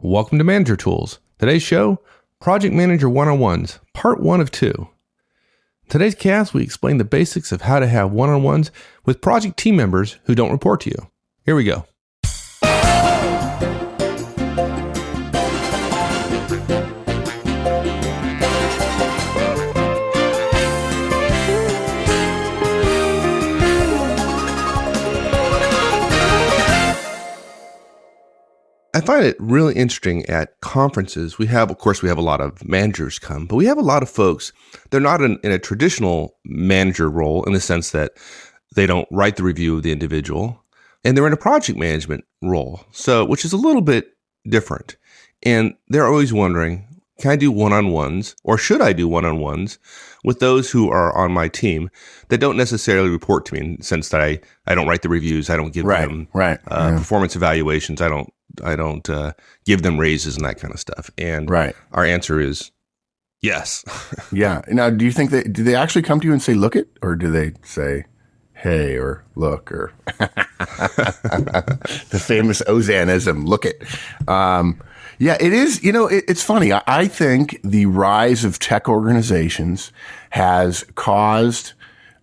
Welcome to Manager Tools. Today's show, Project Manager 101s, part 1 of 2. In today's cast, we explain the basics of how to have one-on-ones with project team members who don't report to you. Here we go. I find it really interesting at conferences. We have a lot of managers come, but we have a lot of folks. They're not in a traditional manager role in the sense that they don't write the review of the individual, and they're in a project management role, which is a little bit different. And they're always wondering, can I do one-on-ones or should I do one-on-ones with those who are on my team that don't necessarily report to me in the sense that I don't write the reviews, I don't give them performance evaluations, I don't give them raises and that kind of stuff. And our answer is yes. Yeah. Now, do you think do they actually come to you and say, look it, or do they say, hey, or look, or the famous Ozanism, look it? Yeah, it is. It's funny. I think the rise of tech organizations has caused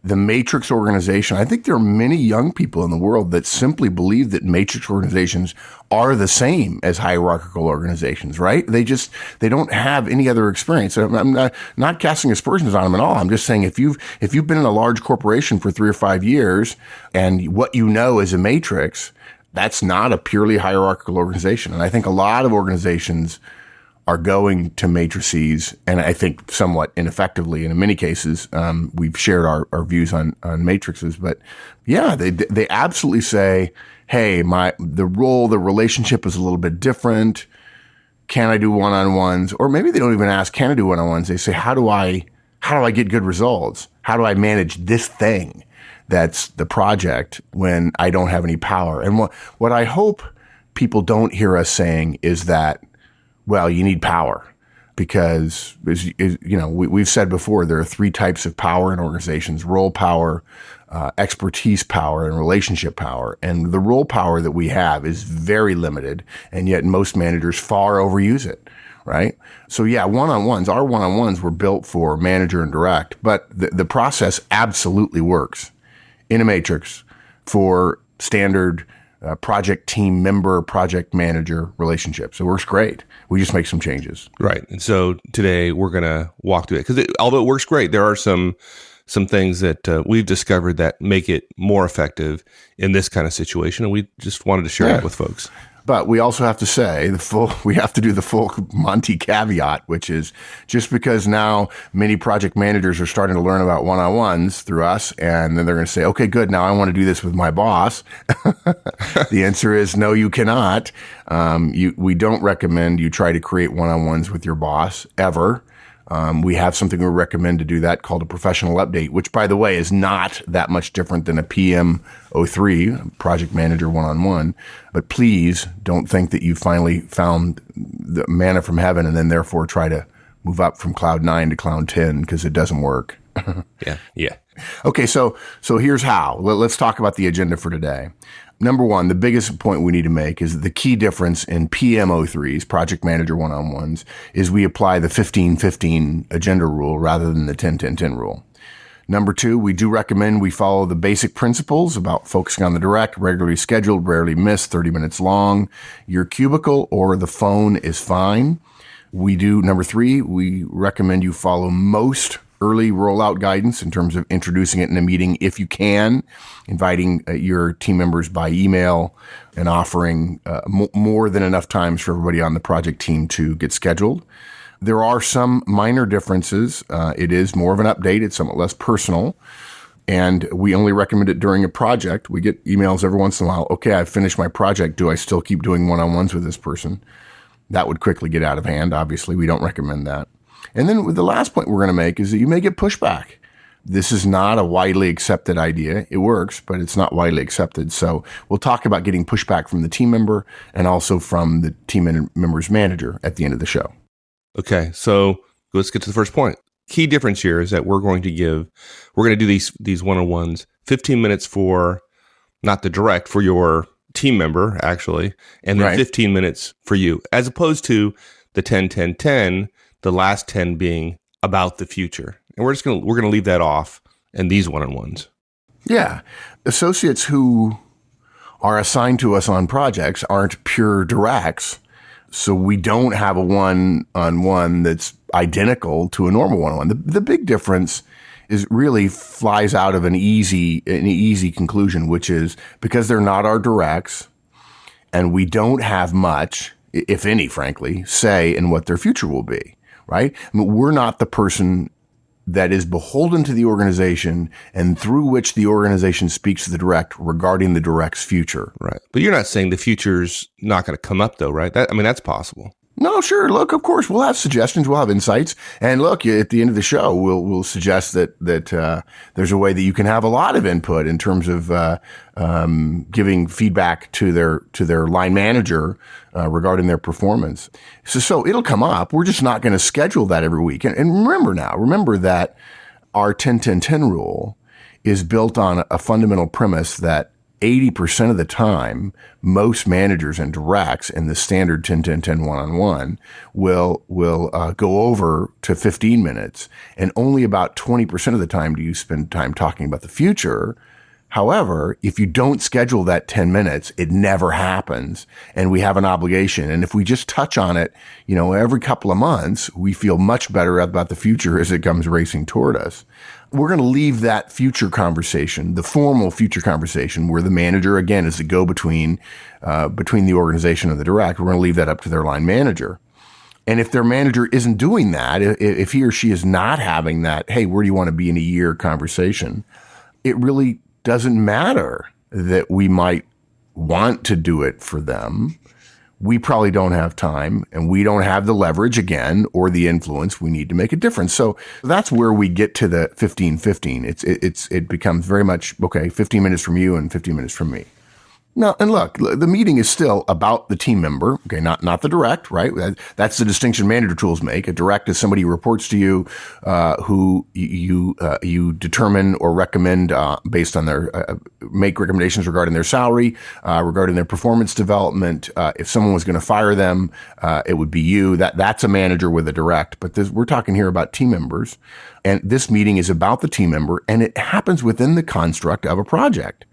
the matrix organization. I think there are many young people in the world that simply believe that matrix organizations are the same as hierarchical organizations, right? They don't have any other experience. I'm not casting aspersions on them at all. I'm just saying if you've been in a large corporation for 3 or 5 years and what you know is a matrix, that's not a purely hierarchical organization. And I think a lot of organizations are going to matrices, and I think somewhat ineffectively. And in many cases, we've shared our views on matrices. But yeah, they absolutely say, hey, the relationship is a little bit different. Can I do one-on-ones? Or maybe they don't even ask, can I do one-on-ones? They say, how do I get good results? How do I manage this thing that's the project when I don't have any power? And what I hope people don't hear us saying is that, well, you need power, because we've said before, there are 3 types of power in organizations: role power, expertise power, and relationship power. And the role power that we have is very limited, and yet most managers far overuse it, right? So yeah, our one-on-ones were built for manager and direct, but the process absolutely works in a matrix for standard project team member, project manager relationships. It works great. We just make some changes. Right. And so today we're going to walk through it because although it works great, there are some things that we've discovered that make it more effective in this kind of situation. And we just wanted to share it with folks. But we also have to say we have to do the full Monty caveat, which is just because now many project managers are starting to learn about one-on-ones through us, and then they're going to say, okay, good, now I want to do this with my boss. The answer is no, you cannot. We don't recommend you try to create one-on-ones with your boss ever. We have something we recommend to do that called a professional update, which, by the way, is not that much different than a PM03, project manager one-on-one. But please don't think that you finally found the manna from heaven and then therefore try to move up from cloud 9 to cloud 10, because it doesn't work. Yeah. Okay, so here's how. Let's talk about the agenda for today. Number one, the biggest point we need to make is the key difference in PM03s, project manager one-on-ones, is we apply the 15-15 agenda rule rather than the 10-10-10 rule. Number two, we do recommend we follow the basic principles about focusing on the direct, regularly scheduled, rarely missed, 30 minutes long. Your cubicle or the phone is fine. Number three, we recommend you follow most early rollout guidance in terms of introducing it in a meeting if you can, inviting your team members by email, and offering more than enough times for everybody on the project team to get scheduled. There are some minor differences. It is more of an update. It's somewhat less personal. And we only recommend it during a project. We get emails every once in a while. Okay, I've finished my project. Do I still keep doing one-on-ones with this person? That would quickly get out of hand. Obviously, we don't recommend that. And then the last point we're going to make is that you may get pushback. This is not a widely accepted idea. It works, but it's not widely accepted. So we'll talk about getting pushback from the team member and also from the team member's manager at the end of the show. Okay, so let's get to the first point. Key difference here is that we're going to do these one-on-ones, 15 minutes for not the direct, for your team member, actually, and then Right. 15 minutes for you, as opposed to the 10-10-10, the last 10 being about the future. And we're going to leave that off in these one-on-ones. Yeah. Associates who are assigned to us on projects aren't pure directs. So we don't have a one-on-one that's identical to a normal one-on-one. The big difference is really flies out of an easy conclusion, which is because they're not our directs and we don't have much, if any, frankly, say in what their future will be, right? I mean, we're not the person that is beholden to the organization and through which the organization speaks to the direct regarding the direct's future. Right. But you're not saying the future's not going to come up, though, right? That's possible. No, sure. Look, of course, we'll have suggestions. We'll have insights. And look, at the end of the show, we'll suggest that there's a way that you can have a lot of input in terms of giving feedback to their line manager regarding their performance. So it'll come up. We're just not going to schedule that every week. And remember that our 10-10-10 rule is built on a fundamental premise that 80% of the time, most managers and directs in the standard 10-10-10 one-on-one will go over to 15 minutes. And only about 20% of the time do you spend time talking about the future. However, if you don't schedule that 10 minutes, it never happens. And we have an obligation. And if we just touch on it, every couple of months, we feel much better about the future as it comes racing toward us. We're going to leave that future conversation, the formal future conversation, where the manager, again, is the go-between between the organization and the direct. We're going to leave that up to their line manager. And if their manager isn't doing that, if he or she is not having that, hey, where do you want to be in a year conversation, it really doesn't matter that we might want to do it for them. We probably don't have time and we don't have the leverage again or the influence we need to make a difference. So that's where we get to the 15-15. It becomes very much, okay, 15 minutes from you and 15 minutes from me. No, and look, the meeting is still about the team member, okay, not the direct, right? That's the distinction manager tools make. A direct is somebody who reports to you, who you determine or recommend based on their make recommendations regarding their salary, regarding their performance development. If someone was going to fire them, it would be you. That's a manager with a direct. But we're talking here about team members, and this meeting is about the team member, and it happens within the construct of a project.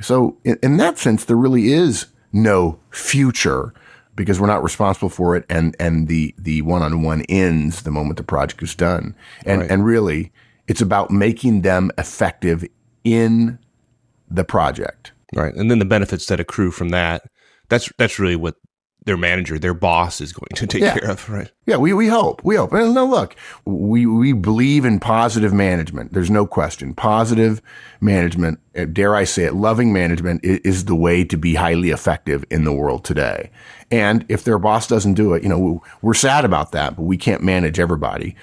So in that sense, there really is no future because we're not responsible for it. And the one-on-one ends the moment the project is done. And really, it's about making them effective in the project. Right. And then the benefits that accrue from that, that's really what their manager, their boss is going to take care of, right? Yeah, we hope. And no, look, we believe in positive management. There's no question. Positive management, dare I say it, loving management is the way to be highly effective in the world today. And if their boss doesn't do it, we're sad about that, but we can't manage everybody.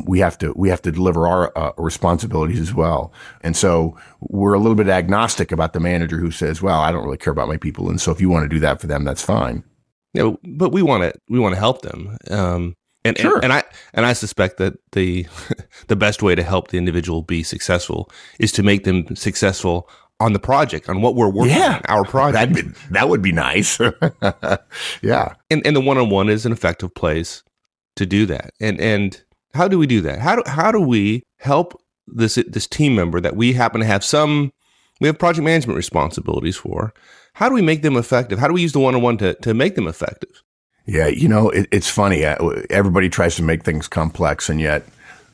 We have to deliver our responsibilities as well. And so we're a little bit agnostic about the manager who says, well, I don't really care about my people. And so if you want to do that for them, that's fine. But we want to help them, Sure. and I suspect that the best way to help the individual be successful is to make them successful on the project, on what we're working on, our project. That would be nice. Yeah, and the one-on-one is an effective place to do that. And how do we do that? How do we help this team member that we happen to have we have project management responsibilities for? How do we make them effective? How do we use the one-on-one to make them effective? Yeah, it's funny. Everybody tries to make things complex, and yet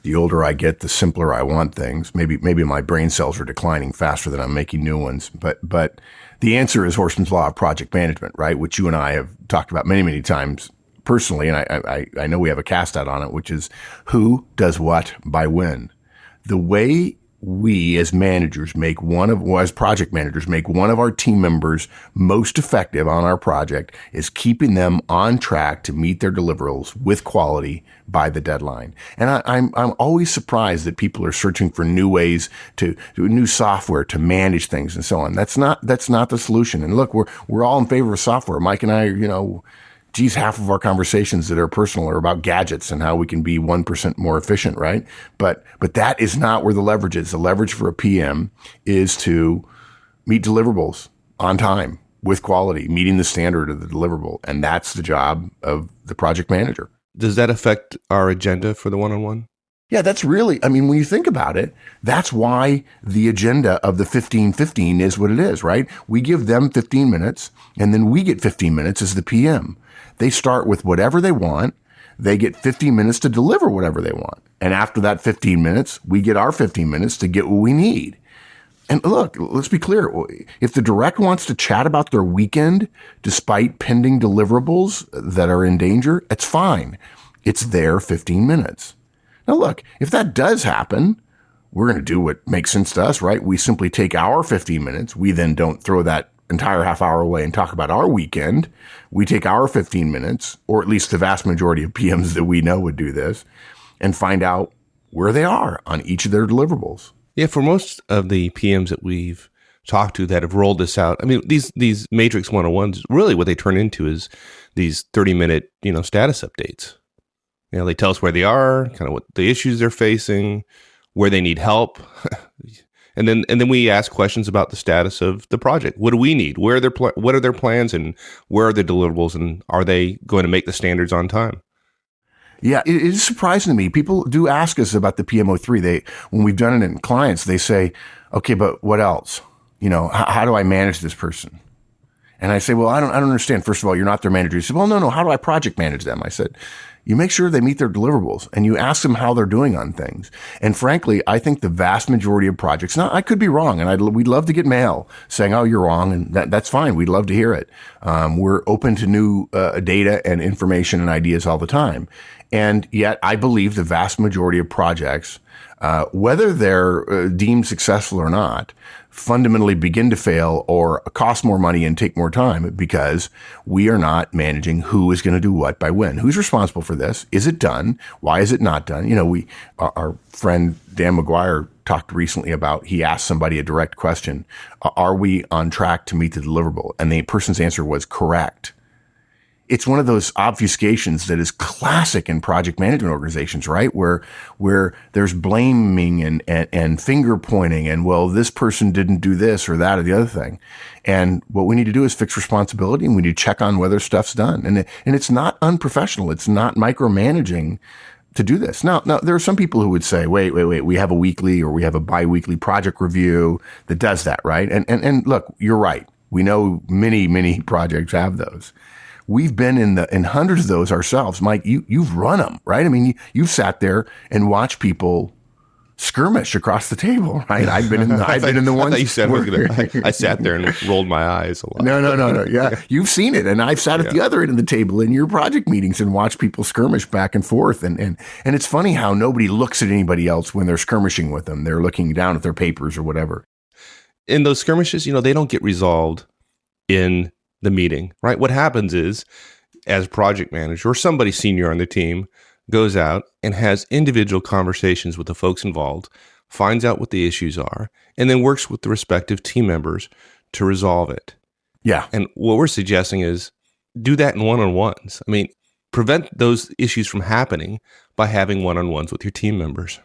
the older I get, the simpler I want things. Maybe my brain cells are declining faster than I'm making new ones. But the answer is Horstman's Law of Project Management, right? Which you and I have talked about many, many times personally, and I know we have a cast out on it, which is who does what by when. The way we as managers as project managers make one of our team members most effective on our project is keeping them on track to meet their deliverables with quality by the deadline. And I'm always surprised that people are searching for new ways to do new software to manage things and so on. That's not the solution. And look, we're all in favor of software. Mike and I, half of our conversations that are personal are about gadgets and how we can be 1% more efficient, right? But that is not where the leverage is. The leverage for a PM is to meet deliverables on time with quality, meeting the standard of the deliverable. And that's the job of the project manager. Does that affect our agenda for the one-on-one? Yeah, that's really, I mean, when you think about it, that's why the agenda of the 15-15 is what it is, right? We give them 15 minutes and then we get 15 minutes as the PM. They start with whatever they want. They get 15 minutes to deliver whatever they want. And after that 15 minutes, we get our 15 minutes to get what we need. And look, let's be clear. If the direct wants to chat about their weekend, despite pending deliverables that are in danger, it's fine. It's their 15 minutes. Now, look, if that does happen, we're going to do what makes sense to us, right? We simply take our 15 minutes. We then don't throw that entire half hour away and talk about our weekend. We take our 15 minutes, or at least the vast majority of PMs that we know would do this, and find out where they are on each of their deliverables. Yeah, for most of the PMs that we've talked to that have rolled this out, I mean, these Matrix 101s, really what they turn into is these 30-minute, status updates. They tell us where they are, kind of what the issues they're facing, where they need help. And then we ask questions about the status of the project. What do we need? What are their plans, and where are the deliverables, and are they going to make the standards on time? Yeah, it is surprising to me. People do ask us about the PMO3. When we've done it in clients, they say, okay, but what else? How do I manage this person? And I say, well, I don't understand. First of all, you're not their manager. You said, well, no. How do I project manage them? I said, you make sure they meet their deliverables and you ask them how they're doing on things. And frankly, I think the vast majority of projects, now I could be wrong, and we'd love to get mail saying, oh, you're wrong. And that's fine. We'd love to hear it. We're open to new data and information and ideas all the time. And yet I believe the vast majority of projects, whether they're deemed successful or not, fundamentally begin to fail or cost more money and take more time because we are not managing who is going to do what by when. Who's responsible for this? Is it done? Why is it not done? Our friend Dan McGuire talked recently about, he asked somebody a direct question. Are we on track to meet the deliverable? And the person's answer was correct. It's one of those obfuscations that is classic in project management organizations, right? Where there's blaming and finger pointing and, well, this person didn't do this or that or the other thing. And what we need to do is fix responsibility, and we need to check on whether stuff's done. And it's not unprofessional. It's not micromanaging to do this. Now, there are some people who would say, wait, we have a weekly or we have a biweekly project review that does that, right? And look, you're right. We know many projects have those. We've been in hundreds of those ourselves. Mike, you've run them, right? I mean, you've sat there and watched people skirmish across the table, right? I've been in the ones. I, you said I sat there and rolled my eyes a lot. No. Yeah, you've seen it, and I've sat at the other end of the table in your project meetings and watched people skirmish back and forth. And it's funny how nobody looks at anybody else when they're skirmishing with them. They're looking down at their papers or whatever. In those skirmishes, they don't get resolved in the meeting, right? What happens is, as project manager or somebody senior on the team goes out and has individual conversations with the folks involved, finds out what the issues are, and then works with the respective team members to resolve it. Yeah. And what we're suggesting is do that in one-on-ones. I mean, prevent those issues from happening by having one-on-ones with your team members.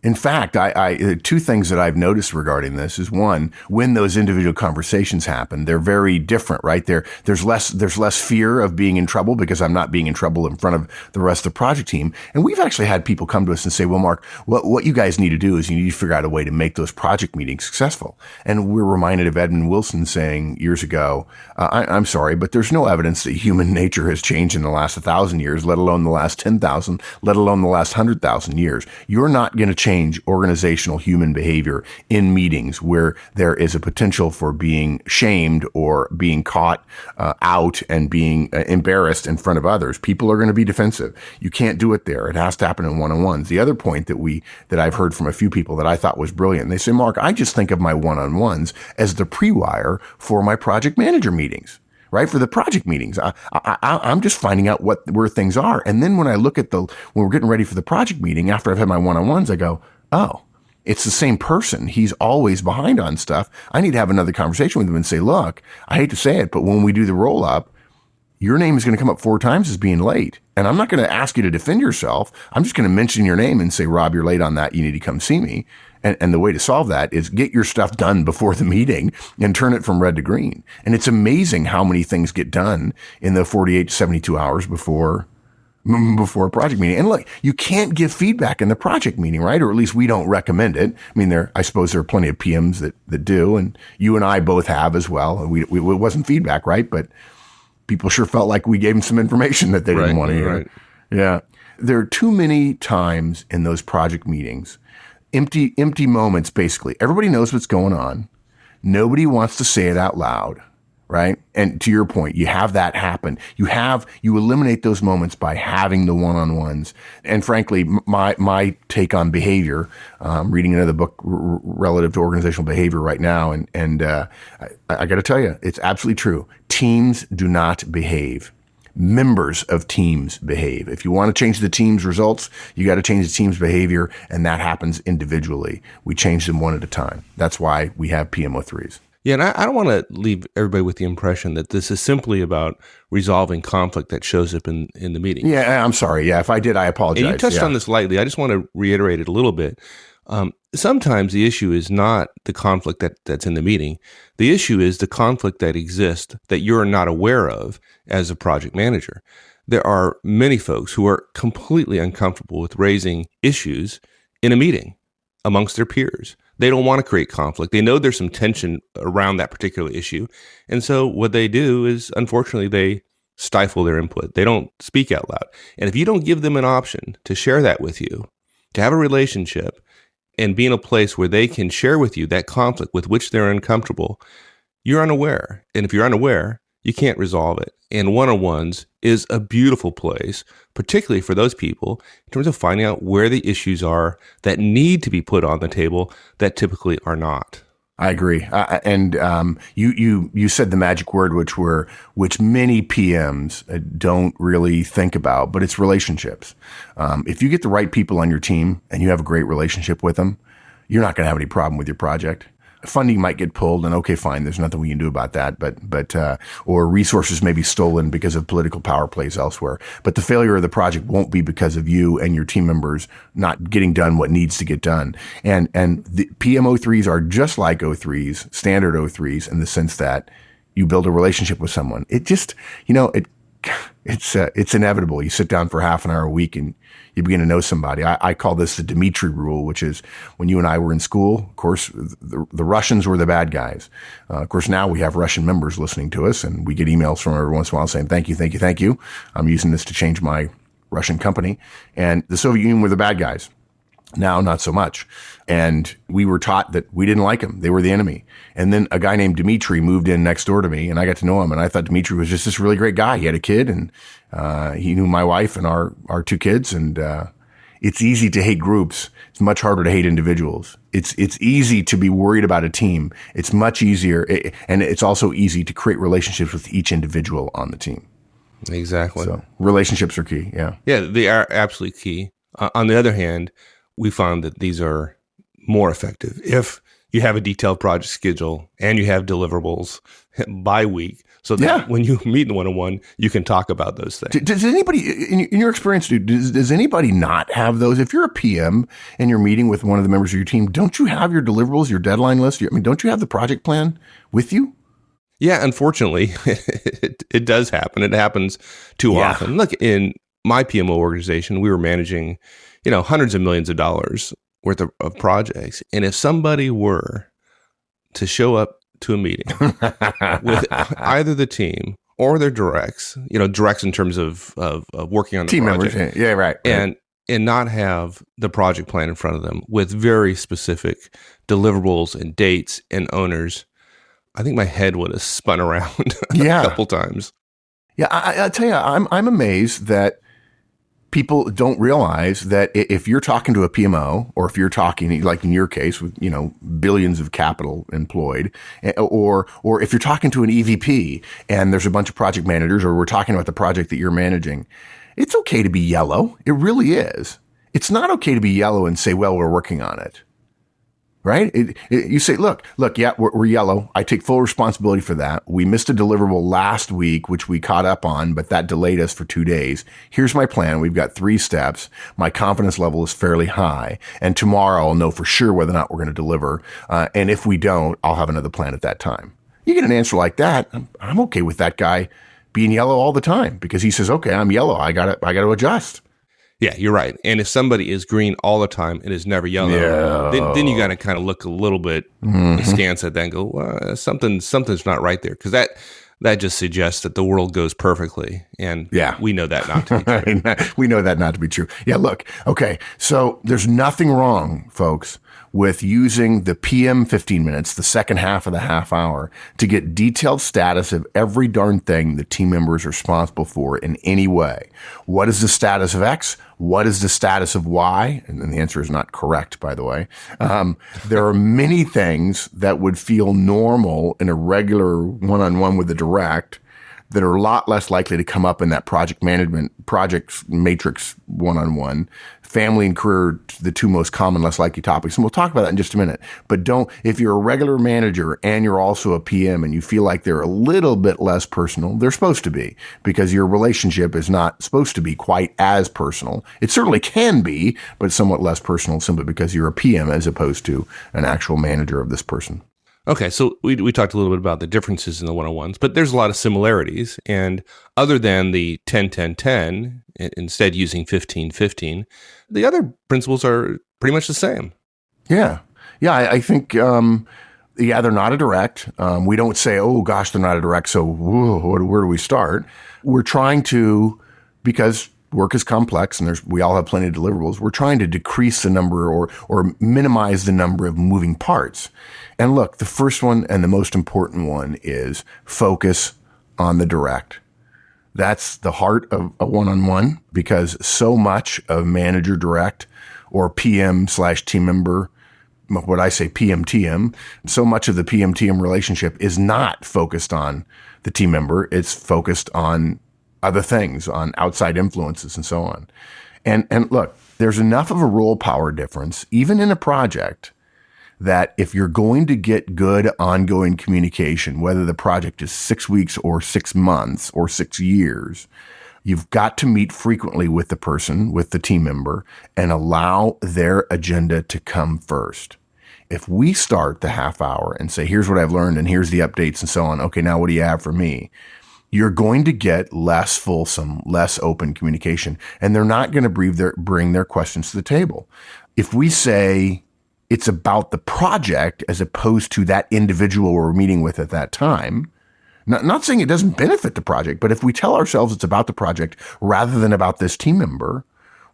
In fact, I two things that I've noticed regarding this is, one, when those individual conversations happen, they're very different, right? There's less fear of being in trouble because I'm not being in trouble in front of the rest of the project team. And we've actually had people come to us and say, well, Mark, what you guys need to do is you need to figure out a way to make those project meetings successful. And we're reminded of Edmund Wilson saying years ago, I'm sorry, but there's no evidence that human nature has changed in the last 1,000 years, let alone the last 10,000, let alone the last 100,000 years. You're not going to change organizational human behavior in meetings where there is a potential for being shamed or being caught out and being embarrassed in front of others. People are going to be defensive. You can't do it there. It has to happen in one-on-ones. The other point that I've heard from a few people that I thought was brilliant, they say, Mark, I just think of my one-on-ones as the pre-wire for my project manager meetings. Right? For the project meetings, I'm just finding out where things are. And then when I look at when we're getting ready for the project meeting, after I've had my one-on-ones, I go, oh, it's the same person. He's always behind on stuff. I need to have another conversation with him and say, look, I hate to say it, but when we do the roll up, your name is going to come up 4 times as being late. And I'm not going to ask you to defend yourself. I'm just going to mention your name and say, Rob, you're late on that. You need to come see me. And the way to solve that is get your stuff done before the meeting and turn it from red to green. And it's amazing how many things get done in the 48 to 72 hours before a project meeting. And look, you can't give feedback in the project meeting, right? Or at least we don't recommend it. I mean, I suppose there are plenty of PMs that do, and you and I both have as well. It wasn't feedback, right? But people sure felt like we gave them some information that they didn't want to hear. Right. Yeah. There are too many times in those project meetings, empty moments, basically. Everybody knows what's going on. Nobody wants to say it out loud, right? And to your point, you have that happen. You eliminate those moments by having the one-on-ones. And frankly, my take on behavior, reading another book relative to organizational behavior right now. And I got to tell you, it's absolutely true. Teams do not behave. Members of teams behave. If you want to change the team's results, you got to change the team's behavior, and that happens individually. We change them one at a time. That's why we have PMO3s. Yeah, and I don't want to leave everybody with the impression that this is simply about resolving conflict that shows up in the meeting. Yeah, I'm sorry. Yeah, if I did, I apologize. And you touched on this lightly. I just want to reiterate it a little bit. Sometimes the issue is not the conflict that's in the meeting. The issue is the conflict that exists that you're not aware of as a project manager. There are many folks who are completely uncomfortable with raising issues in a meeting amongst their peers. They don't want to create conflict. They know there's some tension around that particular issue. And so what they do is, unfortunately, they stifle their input. They don't speak out loud. And if you don't give them an option to share that with you, to have a relationship, and be in a place where they can share with you that conflict with which they're uncomfortable, you're unaware. And if you're unaware, you can't resolve it. And one-on-ones is a beautiful place, particularly for those people, in terms of finding out where the issues are that need to be put on the table that typically are not. I agree. And you said the magic word, which many PMs don't really think about, but it's relationships. If you get the right people on your team and you have a great relationship with them, you're not going to have any problem with your project. Funding might get pulled, and okay, fine, there's nothing we can do about that. But or resources may be stolen because of political power plays elsewhere. But the failure of the project won't be because of you and your team members not getting done what needs to get done. And the PMO3s are just like O3s, standard O3s, in the sense that you build a relationship with someone. It just, it's inevitable. You sit down for half an hour a week and you begin to know somebody. I call this the Dmitri rule, which is when you and I were in school, of course, the Russians were the bad guys. Of course, now we have Russian members listening to us, and we get emails from every once in a while saying, thank you, thank you, thank you. I'm using this to change my Russian company. And the Soviet Union were the bad guys. Now, not so much. And we were taught that we didn't like them. They were the enemy. And then a guy named Dmitri moved in next door to me, and I got to know him. And I thought Dmitri was just this really great guy. He had a kid, and he knew my wife and our two kids. And it's easy to hate groups. It's much harder to hate individuals. It's easy to be worried about a team. It's much easier. And it's also easy to create relationships with each individual on the team. Exactly. So relationships are key. Yeah. Yeah, they are absolutely key. On the other hand, we found that these are more effective if you have a detailed project schedule and you have deliverables by week, so that when you meet in one-on-one, you can talk about those things. Does anybody, in your experience, does anybody not have those? If you're a PM and you're meeting with one of the members of your team, don't you have your deliverables, your deadline list? Don't you have the project plan with you? Yeah, unfortunately, it does happen. It happens too often. Look, in my PMO organization, we were managing hundreds of millions of dollars worth of projects. And if somebody were to show up to a meeting with either the team or their directs in terms of working on the team project, members, yeah, right. and not have the project plan in front of them with very specific deliverables and dates and owners, I think my head would have spun around a couple times. Yeah, I tell you, I'm amazed that people don't realize that if you're talking to a PMO, or if you're talking, like in your case, with billions of capital employed, or if you're talking to an EVP and there's a bunch of project managers, or we're talking about the project that you're managing, it's okay to be yellow. It really is. It's not okay to be yellow and say, well, we're working on it. right? You say, look, yeah, we're yellow. I take full responsibility for that. We missed a deliverable last week, which we caught up on, but that delayed us for 2 days. Here's my plan. We've got 3 steps. My confidence level is fairly high. And tomorrow I'll know for sure whether or not we're going to deliver. And if we don't, I'll have another plan at that time. You get an answer like that. I'm okay with that guy being yellow all the time because he says, okay, I'm yellow. I got to adjust. Yeah, you're right. And if somebody is green all the time and is never yellow, then you got to kind of look a little bit askance at that and go, well, something's not right there. Because that just suggests that the world goes perfectly. And we know that not to be true. We know that not to be true. Yeah, look, okay. So there's nothing wrong, folks, with using the PM 15 minutes, the second half of the half hour, to get detailed status of every darn thing the team member is responsible for in any way. What is the status of X? What is the status of Y? And then the answer is not correct, by the way. There are many things that would feel normal in a regular one-on-one with the direct that are a lot less likely to come up in that project matrix one-on-one. Family and career, the 2 most common, less likely topics. And we'll talk about that in just a minute. But if you're a regular manager and you're also a PM and you feel like they're a little bit less personal, they're supposed to be, because your relationship is not supposed to be quite as personal. It certainly can be, but somewhat less personal simply because you're a PM as opposed to an actual manager of this person. Okay, so we talked a little bit about the differences in the one-on-ones, but there's a lot of similarities. And other than the 10-10-10, instead using 15-15, the other principles are pretty much the same. Yeah. Yeah, I think, they're not a direct. We don't say, oh, gosh, they're not a direct, so where do we start? We're trying to, because work is complex and we all have plenty of deliverables, we're trying to decrease the number or minimize the number of moving parts. And look, the first one and the most important one is focus on the direct. That's the heart of a one-on-one, because so much of manager direct or PM/team member, what I say PM-TM, so much of the PM-TM relationship is not focused on the team member. It's focused on other things, on outside influences and so on. And look, there's enough of a role power difference, even in a project, that if you're going to get good ongoing communication, whether the project is 6 weeks or 6 months or 6 years, you've got to meet frequently with the person, with the team member, and allow their agenda to come first. If we start the half hour and say, here's what I've learned and here's the updates and so on, okay, now what do you have for me? You're going to get less fulsome, less open communication, and they're not going to bring their questions to the table. If we say it's about the project as opposed to that individual we're meeting with at that time, not saying it doesn't benefit the project, but if we tell ourselves it's about the project rather than about this team member,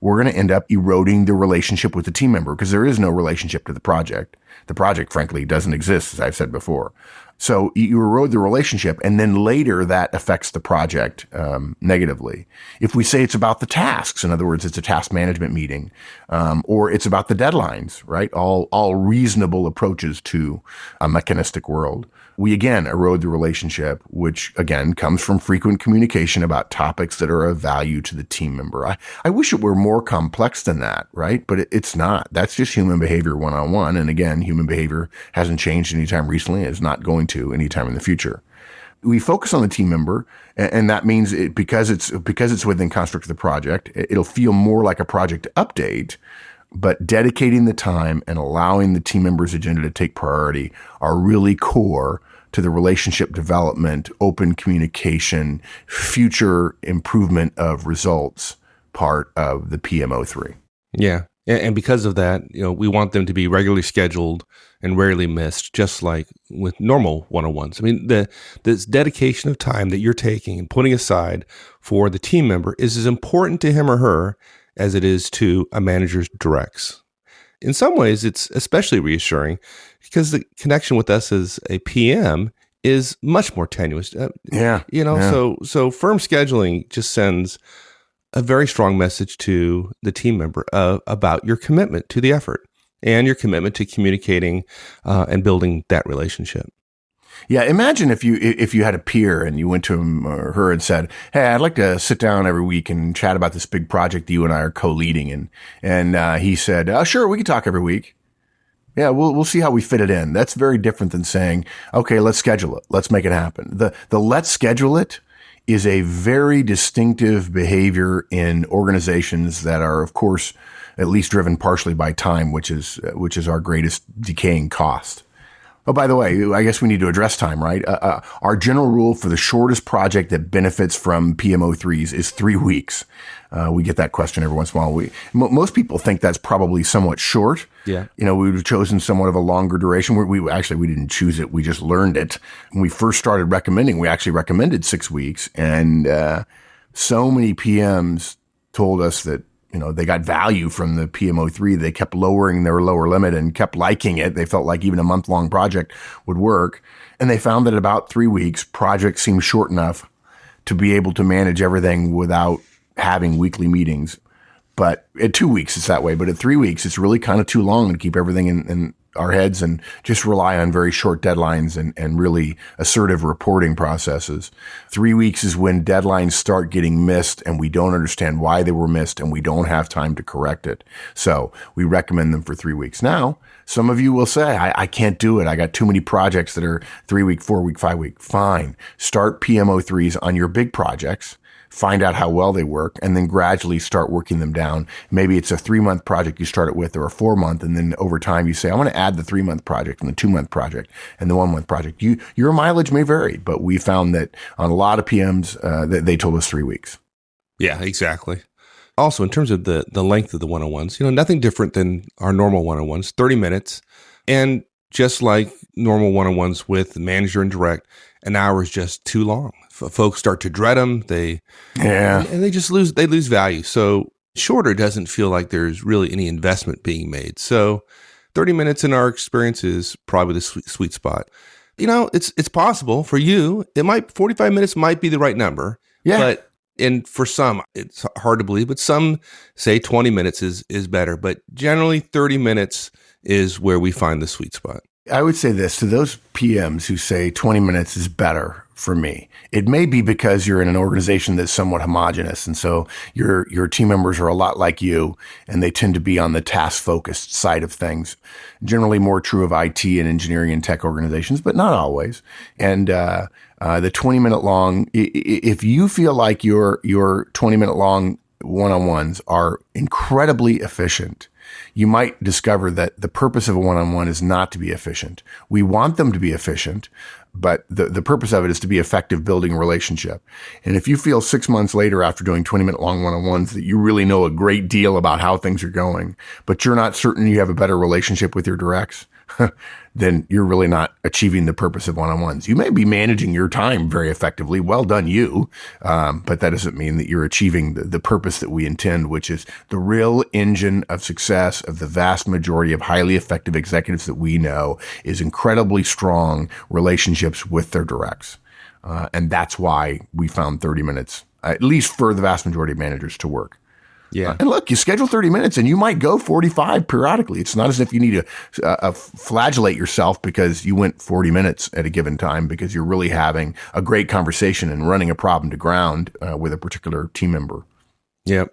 we're going to end up eroding the relationship with the team member, because there is no relationship to the project. The project, frankly, doesn't exist, as I've said before. So you erode the relationship, and then later that affects the project negatively. If we say it's about the tasks, in other words, it's a task management meeting, or it's about the deadlines, right? All reasonable approaches to a mechanistic world. We again erode the relationship, which again comes from frequent communication about topics that are of value to the team member. I wish it were more complex than that, right? But it's not. That's just human behavior one-on-one. And again, human behavior hasn't changed anytime recently. It's not going to anytime in the future. We focus on the team member, and that means because it's within construct of the project, it'll feel more like a project update. But dedicating the time and allowing the team member's agenda to take priority are really core to the relationship development, open communication, future improvement of results part of the PMO3. Yeah. And because of that, we want them to be regularly scheduled and rarely missed, just like with normal one-on-ones. I mean, this dedication of time that you're taking and putting aside for the team member is as important to him or her as it is to a manager's directs. In some ways, it's especially reassuring because the connection with us as a PM is much more tenuous. So firm scheduling just sends a very strong message to the team member about your commitment to the effort and your commitment to communicating and building that relationship. Yeah, imagine if you had a peer and you went to him or her and said, "Hey, I'd like to sit down every week and chat about this big project that you and I are co-leading." And he said, "Sure, we can talk every week." Yeah, we'll see how we fit it in. That's very different than saying, okay, let's schedule it. Let's make it happen. The let's schedule it is a very distinctive behavior in organizations that are, of course, at least driven partially by time, which is our greatest decaying cost. Oh, by the way, I guess we need to address time, right? Our general rule for the shortest project that benefits from PMO3s is 3 weeks. We get that question every once in a while. Most people think that's probably somewhat short. Yeah. We would have chosen somewhat of a longer duration. We didn't choose it. We just learned it. When we first started recommending, we actually recommended 6 weeks. And so many PMs told us that they got value from the PMO3. They kept lowering their lower limit and kept liking it. They felt like even a month-long project would work. And they found that at about 3 weeks, projects seemed short enough to be able to manage everything without having weekly meetings. But at 2 weeks, it's that way. But at 3 weeks, it's really kind of too long to keep everything in our heads and just rely on very short deadlines and really assertive reporting processes. 3 weeks is when deadlines start getting missed and we don't understand why they were missed and we don't have time to correct it. So we recommend them for 3 weeks. Now, some of you will say, I can't do it. I got too many projects that are 3 week, 4 week, 5 week. Fine. Start PMO3s on your big projects. Find out how well they work, and then gradually start working them down. Maybe it's a 3-month project you start it with, or a 4-month, and then over time you say, I want to add the 3-month project and the 2-month project and the 1-month project. Your mileage may vary, but we found that on a lot of PMs, they told us 3 weeks. Yeah, exactly. Also, in terms of the length of the one-on-ones, nothing different than our normal one-on-ones, 30 minutes. And just like normal one-on-ones with manager and direct, an hour is just too long. Folks start to dread them. And they just lose value. So shorter doesn't feel like there's really any investment being made. So 30 minutes in our experience is probably the sweet spot. It's possible for you. 45 minutes might be the right number. Yeah. And for some, it's hard to believe, but some say 20 minutes is better. But generally 30 minutes is where we find the sweet spot. I would say this to those PMs who say 20 minutes is better for me. It may be because you're in an organization that's somewhat homogenous. And so your team members are a lot like you, and they tend to be on the task focused side of things. Generally more true of IT and engineering and tech organizations, but not always. And, the 20-minute long, if you feel like your 20-minute long one-on-ones are incredibly efficient, you might discover that the purpose of a one-on-one is not to be efficient. We want them to be efficient, but the purpose of it is to be effective building a relationship. And if you feel 6 months later after doing 20-minute long one-on-ones that you really know a great deal about how things are going, but you're not certain you have a better relationship with your directs, then you're really not achieving the purpose of one-on-ones. You may be managing your time very effectively. Well done, you. But that doesn't mean that you're achieving the purpose that we intend, which is the real engine of success of the vast majority of highly effective executives that we know is incredibly strong relationships with their directs. And that's why we found 30 minutes, at least for the vast majority of managers, to work. Yeah. And look, you schedule 30 minutes and you might go 45 periodically. It's not as if you need to flagellate yourself because you went 40 minutes at a given time, because you're really having a great conversation and running a problem to ground with a particular team member. Yeah.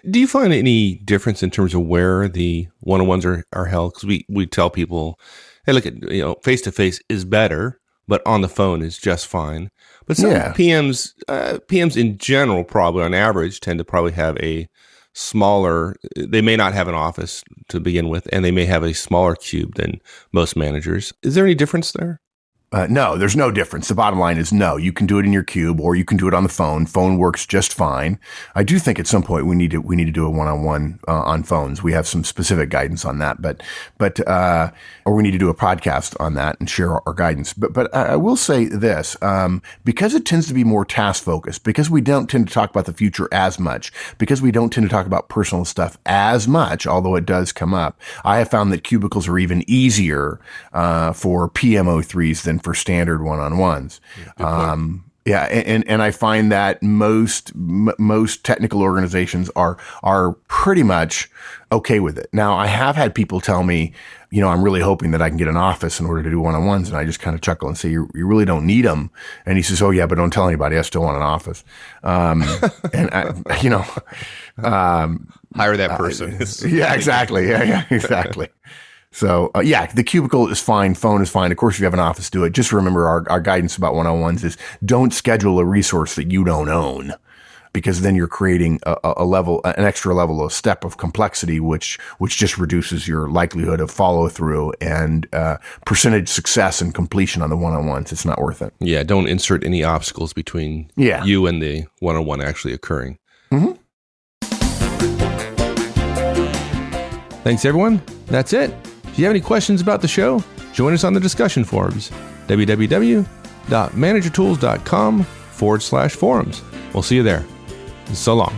Do you find any difference in terms of where the one-on-ones are held? Because we tell people, hey, look, face-to-face is better, but on the phone is just fine. But some PMs in general, probably on average, tend to probably have they may not have an office to begin with, and they may have a smaller cube than most managers. Is there any difference there? No, there's no difference. The bottom line is no. You can do it in your cube, or you can do it on the phone. Phone works just fine. I do think at some point we need to do a one-on-one on phones. We have some specific guidance on that, or we need to do a podcast on that and share our guidance. But I will say this, because it tends to be more task focused, because we don't tend to talk about the future as much, because we don't tend to talk about personal stuff as much, although it does come up. I have found that cubicles are even easier for PMO3s than for standard one-on-ones. And I find that most technical organizations are pretty much okay with it. Now, I have had people tell me, I'm really hoping that I can get an office in order to do one-on-ones, and I just kind of chuckle and say, you really don't need them. And he says, oh yeah, but don't tell anybody. I still want an office. Hire that person. Yeah, exactly. Yeah, exactly. So the cubicle is fine. Phone is fine. Of course, if you have an office, do it. Just remember our guidance about one-on-ones is don't schedule a resource that you don't own, because then you're creating an extra level of step of complexity, which just reduces your likelihood of follow through and percentage success and completion on the one-on-ones. It's not worth it. Yeah, don't insert any obstacles between you and the one-on-one actually occurring. Mm-hmm. Thanks, everyone. That's it. If you have any questions about the show, join us on the discussion forums, www.managertools.com/forums. We'll see you there. So long.